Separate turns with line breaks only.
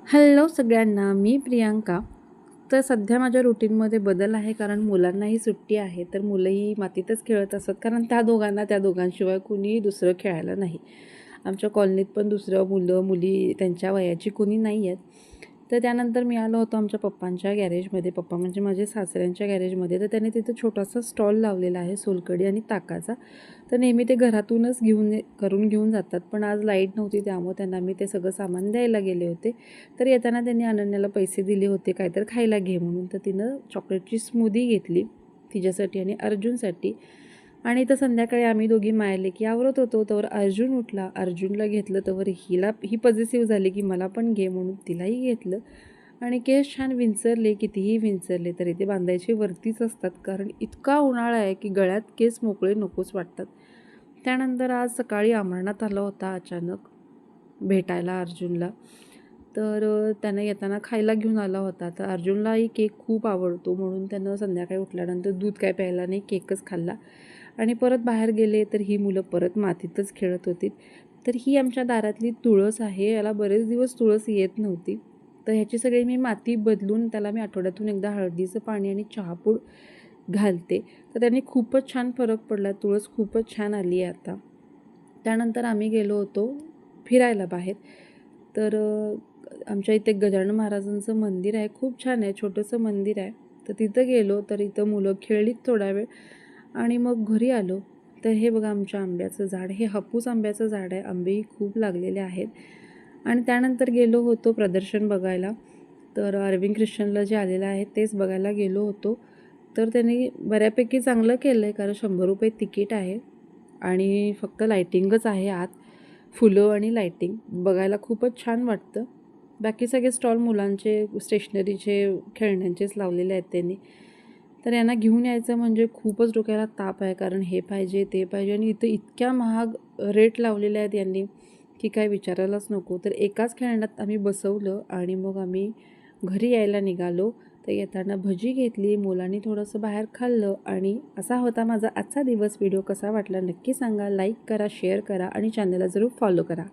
Hello सगळ्यांना, मी प्रियांका. तर सध्या माझ्या रुटीनमध्ये बदल आहे, कारण मुलांनाही सुट्टी आहे. तर मुलंही मातीतच खेळत असतात, कारण त्या दोघांशिवाय कुणीही दुसरं खेळायला नाही. आमच्या कॉलनीत पण दुसरं मुलं मुली त्यांच्या वयाची कुणी नाही आहेत. तर त्यानंतर मी आलो होतो आमच्या पप्पांच्या गॅरेजमध्ये, पप्पा म्हणजे माझे सासऱ्यांच्या गॅरेजमध्ये. तर त्याने तिथं छोटासा स्टॉल लावलेला आहे सोलकढी आणि ताकाचा. तर नेहमी ते घरातूनच करून घेऊन जातात, पण आज लाईट नव्हती, त्यामुळे त्यांना मी ते सगळं सामान द्यायला गेले होते. तर येताना त्यांनी अनन्याला पैसे दिले होते काहीतरी खायला घे म्हणून. तर तिनं चॉकलेटची स्मूदी घेतली तिच्यासाठी आणि अर्जुनसाठी. आणि तर संध्याकाळी आम्ही दोघी मायले की आवरत होतो, तर अर्जुन उठला. अर्जुनला घेतलं, तर ही पॉझिटिव्ह झाली की मला पण घे म्हणून तिलाही घेतलं. आणि केस छान विंचरले, कितीही विंचरले तरी ते बांधायचे वरतीच असतात, कारण इतका उन्हाळा आहे की गळ्यात केस मोकळे नकोच वाटतात. त्यानंतर आज सकाळी अमरनाथ आला होता अचानक भेटायला अर्जुनला. तर त्यानं येताना खायला घेऊन आला होता. तर अर्जुनलाही केक खूप आवडतो, म्हणून त्यानं संध्याकाळी उठल्यानंतर दूध काय प्यायला नाही, केकच खाल्ला. आणि परत बाहेर गेले, तर ही मुलं परत मातीतच खेळत होती. तर ही आमच्या दारातली तुळस आहे, याला बरेच दिवस तुळस येत नव्हती. तर ह्याची सगळी मी माती बदलून त्याला मी आठवड्यातून एकदा हळदीचं पाणी आणि चहापूड घालते. तर त्याने खूपच छान फरक पडला, तुळस खूपच छान आली आहे आता. त्यानंतर आम्ही गेलो होतो फिरायला बाहेर. तर आमच्या इथे गजानन महाराजांचं मंदिर आहे, खूप छान आहे, छोटंसं मंदिर आहे. तर तिथं गेलो, तर इथं मुलं खेळलीत थोडा वेळ आणि मग घरी आलो. तर हे बघा आमच्या आंब्याचं झाड, हे हापूस आंब्याचं झाड आहे, आंबेही खूप लागलेले आहेत. आणि त्यानंतर गेलो होतो प्रदर्शन बघायला. तर अरविंद ख्रिश्चनला जे आलेलं आहे तेच बघायला गेलो होतो. तर त्यांनी बऱ्यापैकी चांगलं केलं आहे, कारण 100 रुपये तिकीट आहे आणि फक्त लायटिंगच आहे आत, फुलं आणि लायटिंग बघायला खूपच छान वाटतं. बाकी सगळे स्टॉल मुलांचे स्टेशनरीचे खेळण्यांचेच लावलेले आहेत त्यांनी. तर यांना घेऊन यायचं म्हणजे खूपच डोक्याला ताप आहे, कारण हे पाहिजे ते पाहिजे आणि इथं इतक्या महाग रेट लावलेले आहेत यांनी की काय विचारायलाच नको. तर एकाच खेळण्यात आम्ही बसवलं आणि मग आम्ही घरी यायला निघालो. तर येताना भजी घेतली, मुलांनी थोडंसं बाहेर खाल्लं आणि असा होता माझा आजचा दिवस. व्हिडिओ कसा वाटला नक्की सांगा, लाईक करा, शेअर करा आणि चॅनलला जरूर फॉलो करा.